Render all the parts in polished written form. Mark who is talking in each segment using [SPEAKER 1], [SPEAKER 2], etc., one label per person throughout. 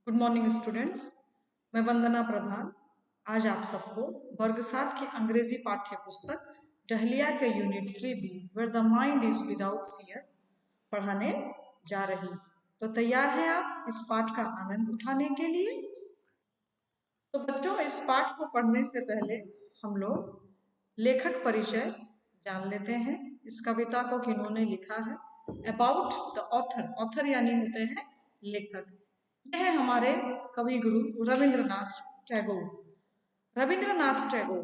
[SPEAKER 1] Good morning students. मैं वंदना प्रधान आज आप सबको वर्ग 7 की अंग्रेजी पाठ्य पुस्तक डहलिया के unit 3B where the mind is without fear पढ़ाने जा रही। तो तैयार हैं आप इस पाठ का आनंद उठाने के लिए? तो बच्चों, इस पाठ को पढ़ने से पहले हम लोग लेखक परिचय जान लेते हैं। इस कविता को किन्होंने लिखा है? About the author. ऑथर यानी होते हैं लेखक। यह है हमारे कवि गुरु रविंद्रनाथ टैगोर। रविंद्रनाथ टैगोर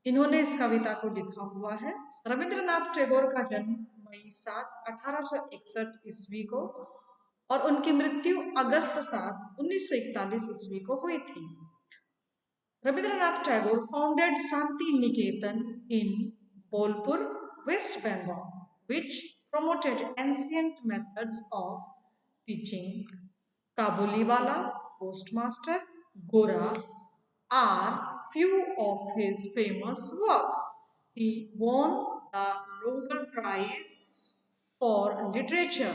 [SPEAKER 1] इन्होंने इस कविता को लिखा हुआ है। रविंद्रनाथ टैगोर का जन्म मई 7 1861 ईस्वी को और उनकी मृत्यु अगस्त 7 1941 ईस्वी को हुई थी। Rabindranath Tagore founded Santi Niketan in Bolpur, West Bengal, which promoted ancient methods of teaching. Kabuliwala, Postmaster, Gora are few of his famous works. He won the Nobel Prize for Literature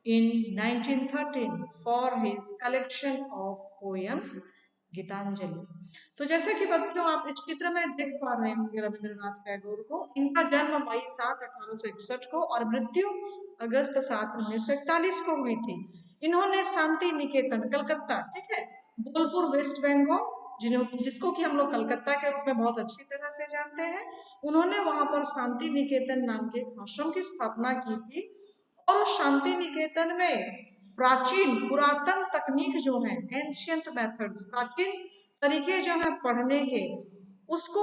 [SPEAKER 1] in 1913 for his collection of poems Geetanjali. तो जैसे कि बच्चों आप इस चित्र में देख पा रहे होंगे रविंद्रनाथ टैगोर को। इनका जन्म मई 7 1861 को और मृत्यु अगस्त 7 1941 को हुई थी। इन्होंने शांति निकेतन कलकत्ता, ठीक है, बोलपुर वेस्ट बंगाल, जिसको कि हम लोग कलकत्ता के रूप में बहुत अच्छी तरह से जानते हैं, उन्होंने वहां पर शांति निकेतन नाम के एक आश्रम की स्थापना की थी। और उस शांति निकेतन में प्राचीन पुरातन तकनीक जो है, एंशियंट मेथड्स, प्राचीन तरीके जो है पढ़ने के, उसको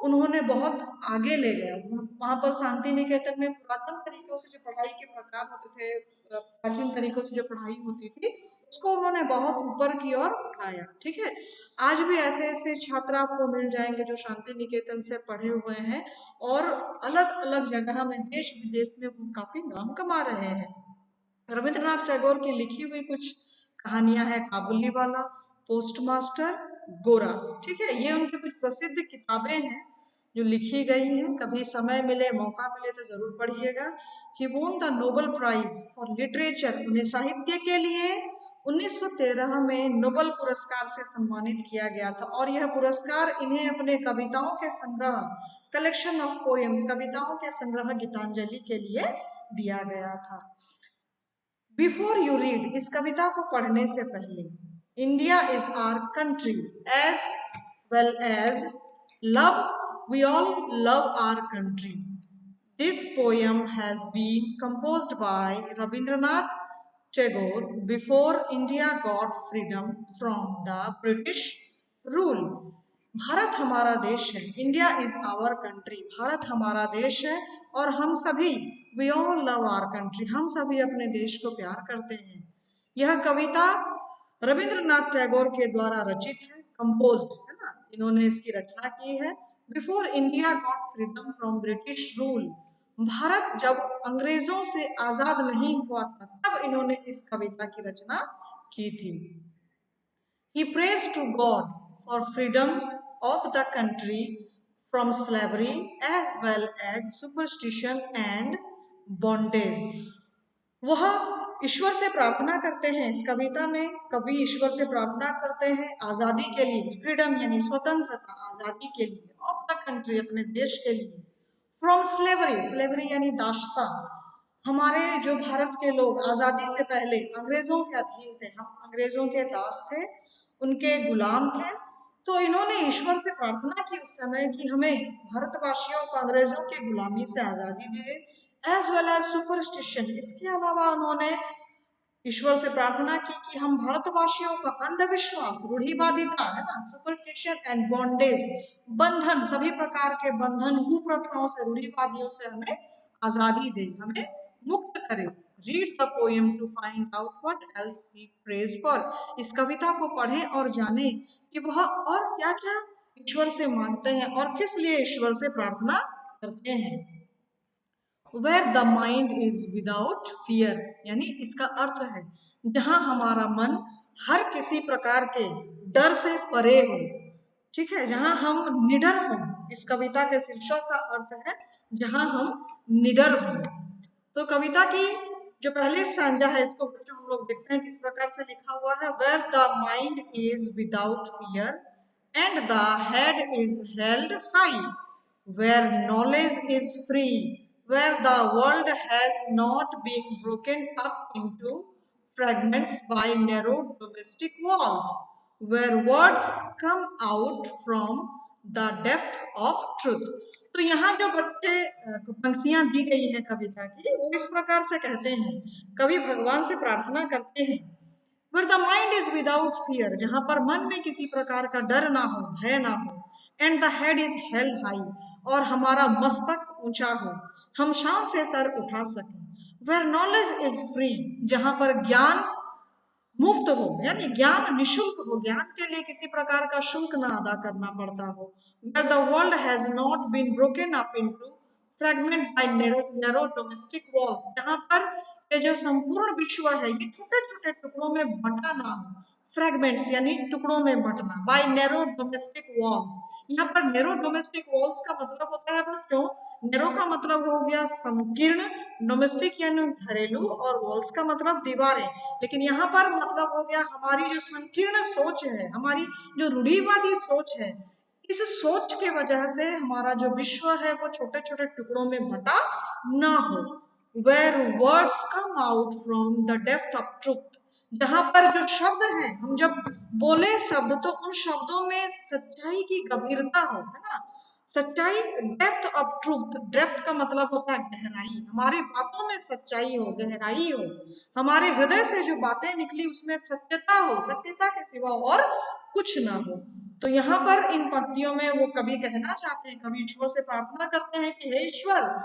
[SPEAKER 1] उन्होंने बहुत आगे ले गया। वहां पर शांति निकेतन में पुरातन तरीकों से जो पढ़ाई के प्रकार होते थे, प्राचीन तरीकों से जो पढ़ाई होती थी, उसको उन्होंने बहुत ऊपर की ओर उठाया। ठीक है, आज भी ऐसे ऐसे छात्र आपको मिल जाएंगे जो शांति निकेतन से पढ़े हुए हैं और अलग अलग जगह में देश विदेश में वो काफी नाम कमा रहे हैं। रविंद्रनाथ टैगोर की लिखी हुई कुछ कहानियां हैं, काबुलीवाला, पोस्टमास्टर, गोरा। ठीक है, ये उनकी कुछ प्रसिद्ध किताबें हैं जो लिखी गई हैं। कभी समय मिले, मौका मिले तो जरूर पढ़िएगा। He won the Nobel prize for literature, उन्हें साहित्य के लिए 1913 में नोबेल पुरस्कार से सम्मानित किया गया था और यह पुरस्कार इन्हें अपने कविताओं के संग्रह, कलेक्शन ऑफ पोएम्स, कविताओं के संग्रह गीतांजलि के लिए दिया गया था। बिफोर यू रीड, इस कविता को पढ़ने से पहले, India is our country as well as love, we all love our country. This poem has been composed by Rabindranath Tagore before India got freedom from the British rule. Bharat हमारा देश है, India is our country, Bharat हमारा देश है और हम सभी, we all love our country, हम सभी अपने देश को प्यार करते हैं। यह कविता रविंद्रनाथ टैगोर के द्वारा रचित है, कंपोज्ड है ना, इन्होंने इसकी रचना की है। Before India got freedom from British rule, Bharat जब अंग्रेजों से आजाद नहीं हुआ था तब इन्होंने इस कविता की रचना की थी। He prays to God for freedom of the country from slavery as well as superstition and bondage. वह ईश्वर से प्रार्थना करते हैं, इस कविता में कवि ईश्वर से प्रार्थना करते हैं आजादी के लिए, फ्रीडम यानी स्वतंत्रता, आजादी के लिए, ऑफ द कंट्री, अपने देश के लिए, फ्रॉम स्लेवरी, स्लेवरी यानी दासता, हमारे जो भारत के लोग आजादी से पहले अंग्रेजों के अधीन थे, हम अंग्रेजों के दास थे, उनके गुलाम थे। तो इन्होंने ईश्वर से प्रार्थना की उस समय कि हमें भारतवासियों को अंग्रेजों की गुलामी से आजादी दे, एज वेल एज सुपरस्टिशन। इसके अलावा उन्होंने ईश्वर से प्रार्थना की कि हम भारतवासियों का अंधविश्वास, रूढ़िवादिता है ना, सुपरस्टिशन एंड बॉन्डेज, बंधन, सभी प्रकार के बंधन, कुप्रथाओं से, रूढ़िवादियों से हमें आजादी दे, हमें मुक्त करे। Read the poem to find out what else he prays for. इस कविता को पढ़ें और जानें कि वह और क्या क्या ईश्वर से मांगते हैं और किस लिए ईश्वर से प्रार्थना करते हैं। Where the mind is without fear, यानी इसका अर्थ है जहां हमारा मन हर किसी प्रकार के डर से परे हो। ठीक है, जहां हम निडर हों, इस कविता के शीर्षक का अर्थ है जहां हम निडर हों। तो कविता की जो पहले स्टैंजा है इसको बच्चों हम लोग देखते हैं किस प्रकार से लिखा हुआ है। Where the mind is without fear and the head is held high, where knowledge is free, where the world has not been broken up into fragments by narrow domestic walls, where words come out from the depth of truth। तो यहाँ जो बच्चे पंक्तियां दी गई है कविता की वो इस प्रकार से कहते हैं, कवि भगवान से प्रार्थना करते हैं where the mind is without fear, जहां पर मन में किसी प्रकार का डर ना हो, भय ना हो, and the head is held high, और हमारा मस्तक ऊंचा हो, हम शान से सर उठा सकें। where knowledge is free, जहां पर ज्ञान मुफ्त हो, यानी ज्ञान निशुल्क हो, ज्ञान के लिए किसी प्रकार का शुल्क ना अदा करना पड़ता हो। where the world has not been broken up into fragment by narrow domestic walls, जहां पर ये जो संपूर्ण विश्व है ये छोटे छोटे टुकड़ों में बंटा ना हो, फ्रेगमेंट्स यानी टुकड़ों में बंटना, बाय नैरो डोमेस्टिक वॉल्स। यहाँ पर नैरो डोमेस्टिक वॉल्स का मतलब होता है बच्चों, नैरो का मतलब हो गया संकीर्ण, डोमेस्टिक यानी घरेलू, और वॉल्स का मतलब दीवारें। लेकिन यहाँ पर मतलब हो गया हमारी जो संकीर्ण सोच है, हमारी जो रूढ़िवादी सोच है, इस सोच के वजह से हमारा जो विश्व है वो छोटे छोटे टुकड़ों में बंटा ना हो। where words come out from the depth of truth, जहां पर जो शब्द हैं, हम जब बोले शब्द तो उन शब्दों में सच्चाई की गंभीरता हो, है ना, सच्चाई, डेप्थ ऑफ ट्रूथ, डेप्थ का मतलब होता है गहराई, हमारी बातों में सच्चाई हो, गहराई हो, हमारे हृदय से जो बातें निकली उसमें सत्यता हो, सत्यता के सिवा और कुछ ना हो। तो यहाँ पर इन पंक्तियों में वो कवि कहना चाहते हैं, कवि ईश्वर से प्रार्थना करते हैं कि हे ईश्वर,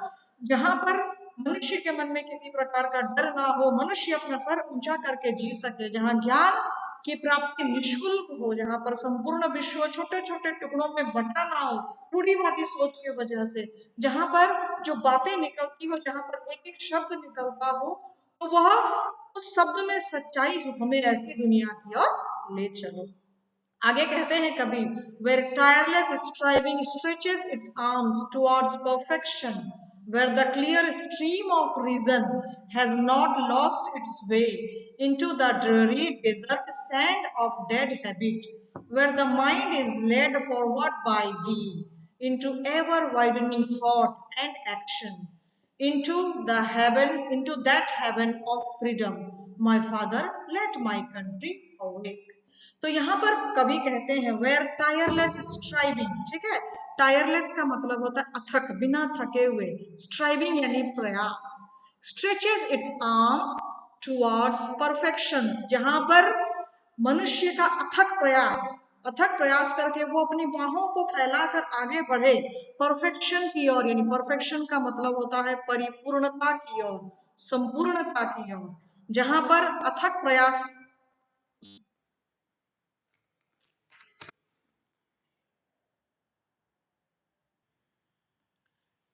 [SPEAKER 1] जहां पर मनुष्य के मन में किसी प्रकार का डर ना हो, मनुष्य अपना सर ऊंचा करके जी सके, जहां ज्ञान की प्राप्ति निःशुल्क हो, जहां पर संपूर्ण विश्व छोटे छोटे टुकड़ों में बंटा ना हो रूढ़िवादी सोच की वजह से, जहां पर जो बातें निकलती हो, जहां पर एक एक शब्द निकलता हो, तो वह उस शब्द में सच्चाई हो, हमें ऐसी दुनिया की ओर ले चलो। आगे कहते हैं कवि, where tireless striving stretches its arms towards perfection, where the clear stream of reason has not lost its way into the dreary desert sand of dead habit, where the mind is led forward by thee into ever widening thought and action, into that heaven of freedom, my father, let my country awake। तो यहाँ पर कवि कहते हैं where tireless striving, ठीक है, tireless का मतलब होता है अथक, बिना थके हुए, स्ट्राइविंग यानी प्रयास, stretches it's arms towards perfection, जहां पर मनुष्य का अथक प्रयास करके वो अपनी बाहों को फैलाकर आगे बढ़े परफेक्शन की ओर, यानी परफेक्शन का मतलब होता है परिपूर्णता की ओर, संपूर्णता की ओर, जहां पर अथक प्रयास,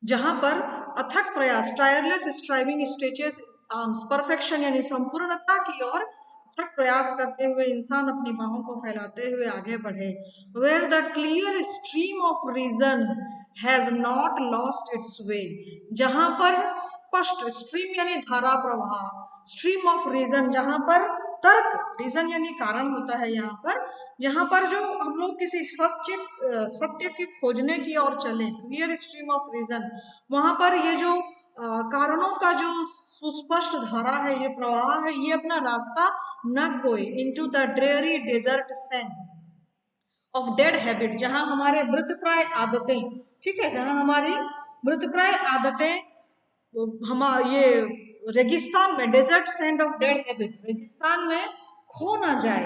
[SPEAKER 1] जहां पर अथक प्रयास, tireless striving stretches arms, perfection यानी संपूर्णता की ओर अथक प्रयास करते हुए इंसान अपनी बाहों को फैलाते हुए आगे बढ़े। Where the clear stream of reason has not lost its way, जहां पर स्पष्ट, स्ट्रीम यानी धारा प्रवाह, स्ट्रीम ऑफ रीजन जहां पर तर्क, रीजन यानी कारण होता है यहाँ पर जो हम लोग किसी सत्य की खोजने की ओर चले, क्लियर स्ट्रीम ऑफ रीजन, वहां पर ये जो कारणों का जो सुस्पष्ट धारा है, ये प्रवाह है, ये अपना रास्ता न खोए, into the dreary desert sand of dead habit, जहां हमारे मृतप्राय आदतें, ठीक है, जहां हमारी मृतप्राय आदतें, हम ये रेगिस्तान में, desert sand of dead habit, रेगिस्तान में खो ना जाए,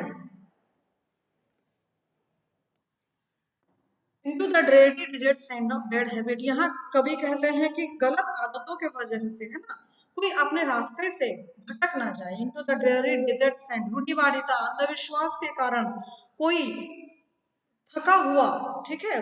[SPEAKER 1] into the dreary desert sand of dead habit. यहाँ कवि कहते हैं कि गलत आदतों के वजह से, है ना, कोई अपने रास्ते से भटक ना जाए, into the dreary desert sand, रूढ़िवादिता, अंधविश्वास के कारण कोई थका हुआ, ठीक है,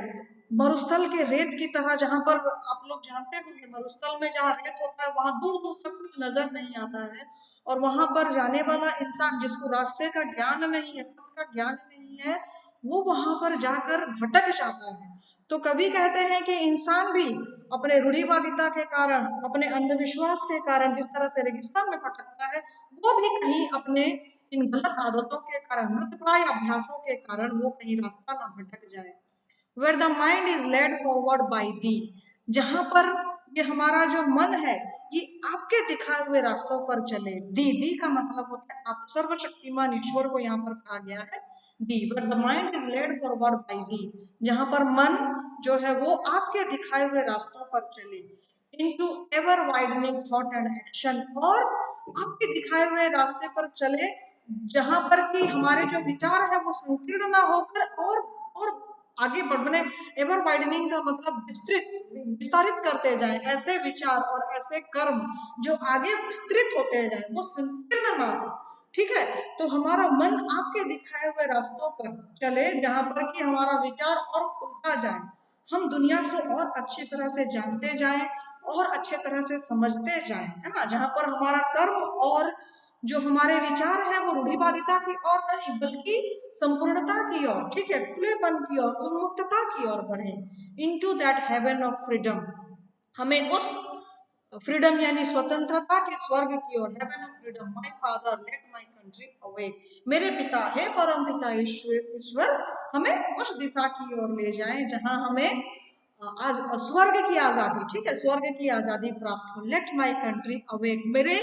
[SPEAKER 1] मरुस्थल के रेत की तरह, जहां पर आप लोग जानते होंगे मरुस्थल में जहां रेत होता है वहां दूर दूर तक कुछ नजर नहीं आता है, और वहां पर जाने वाला इंसान जिसको रास्ते का ज्ञान नहीं है, पथ का ज्ञान नहीं है, वो वहां पर जाकर भटक जाता है। तो कवि कहते हैं कि इंसान भी अपने रूढ़िवादिता के कारण, अपने अंधविश्वास के कारण जिस तरह से रेगिस्तान में भटकता है, वो भी कहीं अपने इन गलत आदतों के कारण, मृतप्राय अभ्यासों के कारण वो कहीं रास्ता ना भटक जाए। Where the mind is led forward by thee, जहां पर ये हमारा जो मन है ये आपके दिखाए हुए रास्तों पर चले। दी का मतलब होता है आप, सर्वशक्तिमान ईश्वर को यहाँ पर कहा गया है दी। But the mind is led forward by the, जहां पर मन जो है वो आपके दिखाए हुए रास्तों पर चले। Into ever widening thought and action, और आपके दिखाए हुए रास्ते पर चले जहां पर कि हमारे जो विचार है वो संकीर्ण ना होकर और आगे बढ़ने। एवर वाइडनिंग का मतलब विस्तारित करते जाए, ऐसे विचार और ऐसे कर्म जो आगे विस्तृत होते जाए, वो संकीर्ण ना हो। ठीक है, तो हमारा मन आपके दिखाए हुए रास्तों पर चले जहां पर कि हमारा विचार और खुलता जाए, हम दुनिया को और अच्छी तरह से जानते जाएं और अच्छे तरह से समझते जाएं, है ना। जहां पर हमारा कर्म और जो हमारे विचार है वो रूढ़िवादिता की ओर नहीं बल्कि संपूर्णता की ओर, ठीक है, खुलेपन की ओर, उन्मुक्तता की ओर बढ़े। Into that heaven of freedom, हमें उस फ्रीडम यानी स्वतंत्रता के स्वर्ग की ओर, heaven of freedom. My father let my country awake, मेरे पिता है परम पिता ईश्वर हमें उस दिशा की ओर ले जाएं जहां हमें आज स्वर्ग की आजादी, ठीक है, स्वर्ग की आजादी प्राप्त हो। लेट माय कंट्री अवेक, मेरे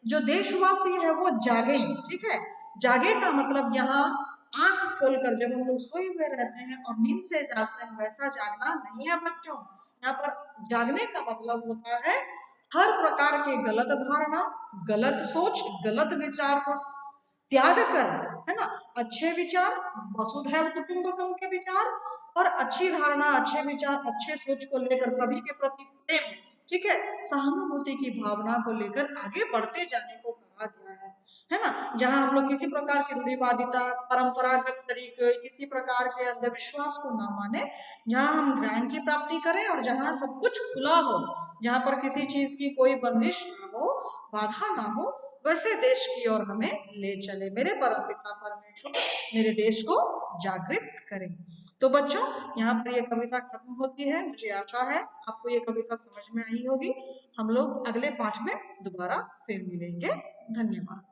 [SPEAKER 1] जो देशवासी है वो जागे, ठीक है। जागे का मतलब यहाँ आंख खोलकर, जब हम लोग सोए हुए रहते हैं और नींद से जागते हैं वैसा जागना नहीं है बच्चों। यहाँ पर जागने का मतलब होता है हर प्रकार के गलत धारणा, गलत सोच, गलत विचार को त्याग कर, है ना, अच्छे विचार, वसुधैव कुटुंबकम के विचार और अच्छी धारणा, अच्छे विचार, अच्छे सोच को लेकर सभी के प्रति प्रेम, ठीक है, सहानुभूति की भावना को लेकर आगे बढ़ते जाने को कहा गया है ना। जहां हम लोग किसी प्रकार की रूढ़िवादिता, परंपरागत तरीके, किसी प्रकार के अंधविश्वास को ना माने, जहां हम ज्ञान की प्राप्ति करें और जहां सब कुछ खुला हो, जहां पर किसी चीज की कोई बंदिश ना हो, बाधा ना हो, वैसे देश की ओर हमें ले चले। मेरे परमपिता परमेश्वर मेरे देश को जागृत करें। तो बच्चों, यहाँ पर ये कविता खत्म होती है। मुझे आशा है आपको ये कविता समझ में आई होगी। हम लोग अगले पाठ में दोबारा फिर मिलेंगे। धन्यवाद।